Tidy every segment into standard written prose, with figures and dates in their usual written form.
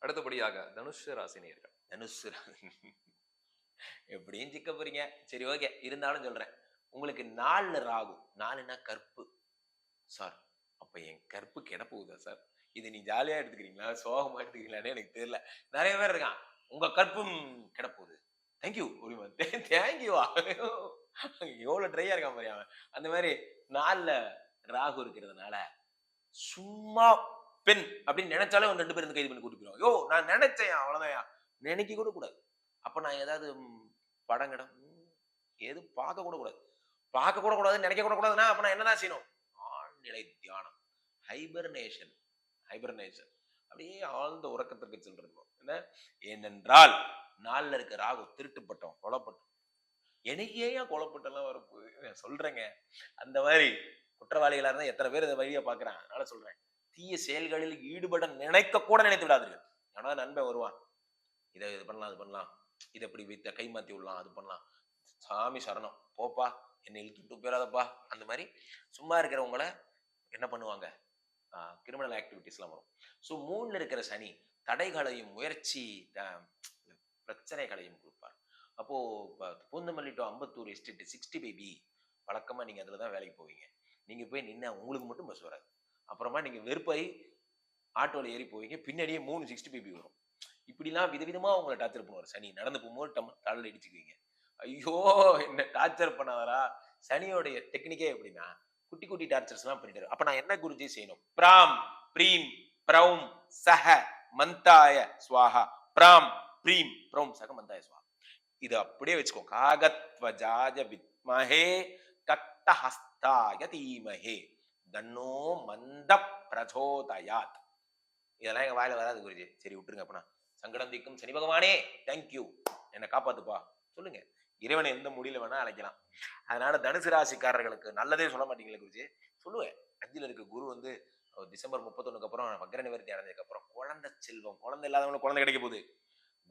அடுத்தபடியாக தனுஷ் ராசினியர்கள். தனுசு எப்படியும் சிக்க போறீங்க. சரி ஓகே. இருந்தாலும் சொல்றேன். உங்களுக்கு 4 ராகு. 4ன்னா கற்பு. சார், அப்ப என் கற்பு கெட போகுதா சார்? இத நீ ஜாலியா எடுத்துக்கிறீங்களா? சோகமா எடுத்துக்கிறீங்களான்னே எனக்கு தெரியல. நெறைய பேர் இருக்கான். உங்க கற்பும் கெட போகுது. தேங்க் யூ அப்படிம்பான். தேங்க் யூவா? எவ்வளோ ட்ரையா இருக்கான் பாரு அவன். அந்த மாரி 4ல ராகு இருக்கிறதுனால, சும்மா பெண் அப்படின்னு நெனச்சாலே ஒரு 2 பேர் வந்து கைது பண்ணி கூட்டிட்டு போயிருவாங்க. யோவ்! நான் நெனச்சேன்யா அவ்வளோதான்யா. நெனைக்க கூட கூடாது. அப்ப நான் ஏதாவது படம் கிடம் எதுவும் பார்க்க கூட கூடாது. பார்க்க கூட கூடாது, நெனைக்க கூட கூடாதுன்னா, அப்ப நான் என்னதான் செய்யணும்? ஆழ்நிலை தியானம். Hibernation hibernation. அப்படியே ஆழ்ந்த உறக்கத்திற்கு சென்றிருக்கும். என்ன? ஏனென்றால் 4ல இருக்க ராகு திருட்டுப்பட்டோம், கொலைப்பட்டோம். எனக்கு ஏன் கொலைப்பட்டெல்லாம் வரப்போகுது? நான் சொல்றேங்க. அந்த மாதிரி குற்றவாளிகளா இருந்தா எத்தனை பேர் இந்த வழிய பார்க்குறான். அதனால சொல்றேன். தீய செயல்களில் ஈடுபட நினைக்க கூட நினைத்து விடாதீர்கள். எவனாவது நண்பன் வருவான். இத இது பண்ணலாம், அது பண்ணலாம். இத இப்படி வித்த கை மாத்தி விடலாம், அது பண்ணலாம். சாமி சரணம். போப்பா, என்னை இழுத்து விட்டு போயிறாதப்பா. அந்த மாரி சும்மா இருக்கிறவங்கள என்ன பண்ணுவாங்க? கிரிமினல் ஆக்டிவிட்டீஸ்லாம் வரும். ஸோ 3ல இருக்கிற சனி தடைகளையும், முயற்சி அ பிரச்சனைகளையும் குடுப்பார். அப்போ Poonamallee two Ambattur estate 65B வழக்கமா நீங்க அதுல தான் வேலைக்கு போவீங்க. நீங்க போய் நின்னா உங்களுக்கு மட்டும் பஸ் வராது. அப்புறமா நீங்க வெறுப்பாயி ஆட்டோல ஏறி போவீங்க. பின்னாடியே 3 65B வரும். இப்படிலாம் விதவிதமா உங்கள டார்ச்சர் பண்ணுவாரு சனி. நடந்து போகும்போது தலையில இடிச்சுக்குவீங்க. ஐயோ! என்ன டார்ச்சர் பண்ணாதடா! சனியோடைய டெக்னிக்கே எப்படின்னா, குட்டி குட்டி டார்ச்சர்ஸ்லாம் பண்ணிட்டாரு. அப்ப நான் என்ன குருஜி செய்யணும்? பிராம், பிரீம், பிரௌம், சஹ, மந்தாய ஸ்வாஹா. பிராம், பிரீம், பிரௌம், சக, மந்தாய ஸ்வாஹா. இத அப்படியே வச்சுக்கோ. காகத்வஜாஜ வித்மஹே கட்டஹஸ்தாய தீமஹே தன்னோ மந்த பிரச்சோதயாத். இதெல்லாம் எங்க வாயில வராது குருஜி. சரி விட்டுருங்க அப்பனா. சங்கடம் தீர்க்கும் சனி பகவானே, தேங்க் யூ. என்ன காப்பாத்துப்பா. சொல்லுங்க. இறைவனை எந்த முடியல வேணா அழைக்கலாம். அதனால தனுசு ராசிக்காரர்களுக்கு நல்லதே சொல்ல மாட்டீங்களே குருஜி. சொல்லுவேன். 5ல இருக்க குரு வந்து டிசம்பர் 31க்கு அப்புறம் வக்ர நிவர்த்தி அடைஞ்சதுக்கு அப்புறம் குழந்தை செல்வம். குழந்தை இல்லாதவங்களுக்கு குழந்தை கிடைக்க போகுது.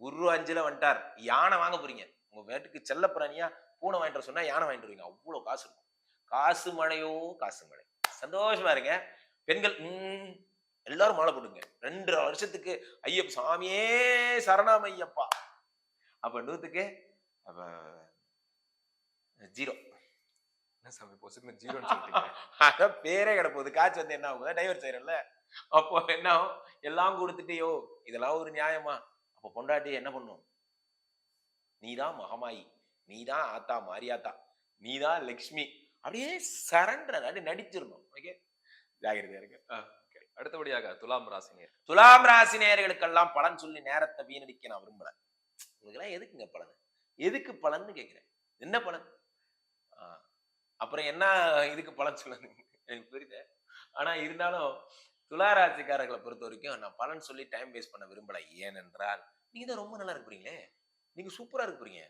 குரு 5ல வந்துட்டார். யானை வாங்க போறீங்க. உங்க வீட்டுக்கு செல்ல பிராணியா பூனை வாங்கிட்டு வர சொன்னா யானை வாங்கிட்டு வருவீங்க. அவ்வளவு காசு இருக்கும். காசு மழையோ காசு மழை. சந்தோஷமா இருங்க. பெண்கள் எல்லாரும் மாலை போடுங்க. 2 வருஷத்துக்கு ஐயப்ப சாமியே சரணம் ஐயப்பா. அப்ப 100க்கு அப்ப 0. என்ன சாமி பொசுக்குன்னு 0ன்னு சொல்லிட்டீங்க? அதான் பேரே கிடப்போகுது. காய்ச்சி வந்து என்ன ஆகும்? டைவர்ஸ் ஆயிரும்ல. அப்போ என்ன ஆகும்? எல்லாம் கொடுத்துட்டு யோ இதெல்லாம் ஒரு நியாயமா? அப்ப பொண்டாட்டி என்ன பண்ணும்? நீதான் மகமாயி, நீதான் ஆத்தா மாரியாத்தா, நீதான் லக்ஷ்மி. அப்படியே சரண்டர் அப்படியே நடிச்சிடணும். ஓகே, ஜாகிரதையா இருக்கு. ஓகே. அடுத்தபடியாக துலாம் ராசினியர்கள். துலாம் ராசி நேயர்களுக்கெல்லாம் பலன் சொல்லி நேரத்தை வீணடிக்க நான் விரும்புறேன். உங்களுக்கெல்லாம் எதுக்குங்க பலன்? எதுக்கு பலன்னு கேட்கிறேன். என்ன பலன்? அப்புறம் என்ன இதுக்கு பலன் சொல்லுங்க. எனக்கு புரியுது. ஆனா இருந்தாலும் துலா ராசிக்காரர்களை பொறுத்த வரைக்கும் நான் பலன் சொல்லி டைம் வேஸ்ட் பண்ண விரும்பல. ஏனென்றால் நீங்க தான் ரொம்ப நல்லா இருக்க போறீங்களே. நீங்க சூப்பரா இருக்க போறீங்க.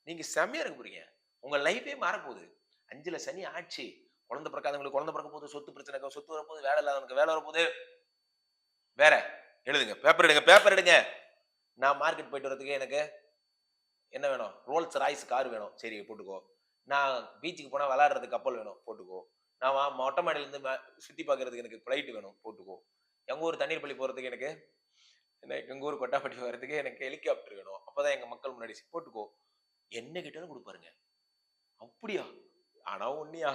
நீங்க செம்மையா இருக்க போறீங்க. உங்க லைஃபே மாறப்போகுது. 5ல சனி ஆட்சி. குழந்தை பிறக்காதவங்களுக்கு குழந்தை பிறக்க போகுது. சொத்து பிரச்சனை, சொத்து வரப்போகுது. வேலை இல்லாதவனுக்கு வேலை வரப்போகுது. வேற எழுதுங்க. பேப்பர் எடுங்க, பேப்பர் எடுங்க. நான் மார்க்கெட் போயிட்டு வரதுக்கு எனக்கு என்ன வேணும்? ரோல்ஸ் ராய்ஸ் கார் வேணும். சரி போட்டுக்கோ. நான் பீச்சுக்கு போனா விளையாடுறதுக்கு கப்பல் வேணும். போட்டுக்கோ. நான் மொட்டை மாடியிலேருந்து சுத்தி பார்க்கறதுக்கு எனக்கு ஃப்ளைட் வேணும். போட்டுக்கோ. எங்க ஊர் தண்ணீர் பள்ளி போறதுக்கு எனக்கு எங்க ஊர் கொட்டாப்பட்டி வர்றதுக்கு எனக்கு ஹெலிகாப்டர் வேணும். அப்பதான் எங்க மக்கள் முன்னாடி போட்டுக்கோ. என்ன கேட்டாலும் கொடுப்பாருங்க. அப்படியா? ஆனா ஒண்ணுயா,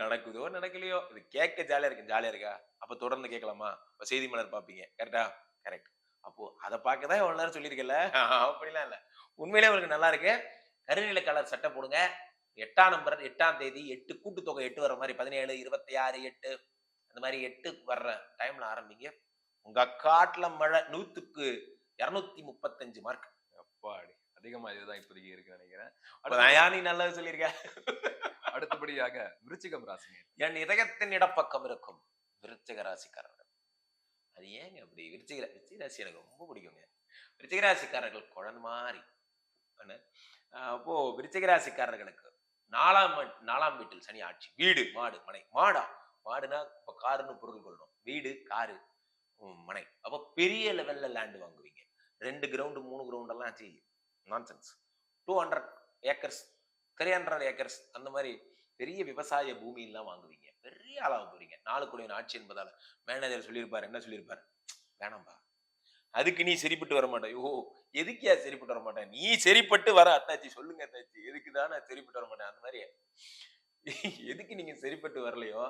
நடக்குதோ நடக்கலையோ இது கேட்க ஜாலியா இருக்கு. ஜாலியா இருக்கா? அப்ப தொடர்ந்து கேட்கலாமா? அப்ப செய்தி மலர் பார்ப்பீங்க. கரெக்டா? கரெக்ட். அப்போ அதை பார்க்க தான் எவ்வளவு நேரம் சொல்லியிருக்கேன்ல. அப்படிலாம் இல்ல. உண்மையிலே உங்களுக்கு நல்லா இருக்கு. கருநீல கலர் சட்டை போடுங்க. 8ஆம் நம்பர் 8ஆம் தேதி 8 கூட்டுத்தொகை 8 வர்ற மாதிரி 17, 26, 8 அந்த மாதிரி 8 வர்ற டைம்ல ஆரம்பிங்க. உங்க காட்டுல மழை 100க்கு 235 மார்க். அப்பாடி! அதிகமா இதுதான் இப்போதைக்கு இருக்குன்னு நினைக்கிறேன். அப்பதான் நீ நல்லது சொல்லியிருக்க. அடுத்தபடியாக விருச்சிகம் ராசினியர். என் இதயத்தின் இடப்பக்கம் இருக்கும் விருச்சிக ராசிக்காரர்கள். அது ஏங்க அப்படி? விருச்சிக ராசி எனக்கு ரொம்ப பிடிக்குங்க. விருச்சிக ராசிக்காரர்கள் குழந்தை மாதிரி. அப்போ விருச்சிக ராசிக்காரர்களுக்கு 4ஆம் வீட்டில் சனி ஆட்சி. வீடு, மாடு, மனை. மாடுனா இப்ப காருன்னு பொருள் கொள்ளணும். வீடு, காரு, மனை. அப்ப பெரிய லெவல்ல லேண்ட் வாங்குவீங்க. 2 கிரவுண்ட் 3 கிரவுண்ட் எல்லாம் ஆச்சு நான்சென்ஸ். 200 ஏக்கர்ஸ் 300 ஏக்கர்ஸ் அந்த மாதிரி பெரிய விவசாய பூமி எல்லாம் வாங்குவீங்க. பெரிய ஆளாக போறீங்க. 4 குடியின் ஆட்சி என்பதால மேனேஜர் சொல்லியிருப்பாரு. என்ன சொல்லியிருப்பாரு? வேணாம்பா, அதுக்கு நீ சரிப்பட்டு வர மாட்டேன். ஓ எதுக்கியா சரிப்பட்டு வர மாட்டேன்? நீ சரிப்பட்டு வர அத்தாச்சி சொல்லுங்க அத்தாச்சி. எதுக்கு தான் நான் சரிப்பட்டு வர மாட்டேன்? அந்த மாதிரி எதுக்கு நீங்க சரிப்பட்டு வரலையோ,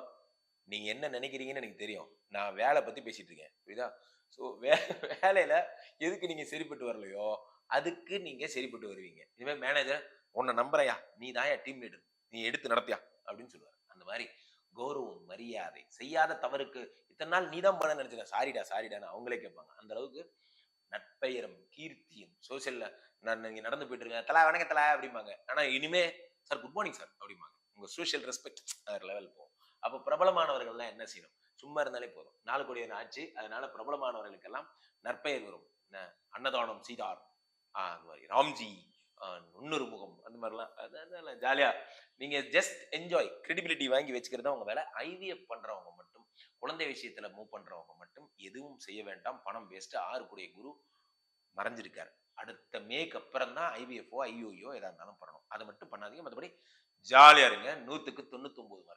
நீங்க என்ன நினைக்கிறீங்கன்னு எனக்கு தெரியும். நான் வேலை பத்தி பேசிட்டு இருக்கேன். புரியுதா? ஸோ வேலையில எதுக்கு நீங்க சரிப்பட்டு வரலையோ, அதுக்கு நீங்க சரிப்பட்டு வருவீங்க. இனிமே மேனேஜர் உன்ன நம்புறேன்யா. நீ தான்யா டீம் லீடர். நீ எடுத்து நடத்தியா அப்படின்னு சொல்லுவாரு. அந்த மாதிரி கௌரவம், மரியாதை, செய்யாத தவறுக்கு இத்தனை நாள் நீ தான் பண்ண நினைச்சேன். சாரிடா சாரிடான்னு அவங்களே கேட்பாங்க. அந்த அளவுக்கு நட்பெயரும், கீர்த்தியும் சோசியல்ல நான் இங்க நடந்து போயிட்டு இருக்கேன். தல வணக்கம் தல அப்படிம்பாங்க. ஆனா இனிமே சார் குட் மார்னிங் சார் அப்படிம்பாங்க. உங்க சோசியல் ரெஸ்பெக்ட் வேற லெவல் போகும். அப்ப பிரபலமானவர்கள்லாம் என்ன செய்யணும்? சும்மா இருந்தாலே போதும். 4 கோடியான ஆட்சி. அதனால பிரபலமானவர்களுக்கெல்லாம் நற்பெயர் வரும். என்ன அன்னதானம் சீதார், அந்த மாதிரி ராம்ஜி, முன்னொரு முகம் அந்த மாதிரிலாம் அதெல்லாம் ஜாலியா நீங்க ஜஸ்ட் என்ஜாய் கிரெடிபிலிட்டி வாங்கி வச்சுக்கிறது உங்க வேலை. ஐவிஎஃப் பண்றவங்க மட்டும், குழந்தை விஷயத்துல மூவ் பண்றவங்க மட்டும் எதுவும் செய்ய வேண்டாம். பணம் வேஸ்ட். 6 கூடிய குரு மறைஞ்சிருக்காரு. அடுத்த மேக்கு அப்புறம் தான் ஐவிஎஃப்ஓ ஐஓயோ எதா இருந்தாலும் பண்ணணும். அதை மட்டும் பண்ணாதீங்க. மற்றபடி ஜாலியா இருங்க. 100க்கு 99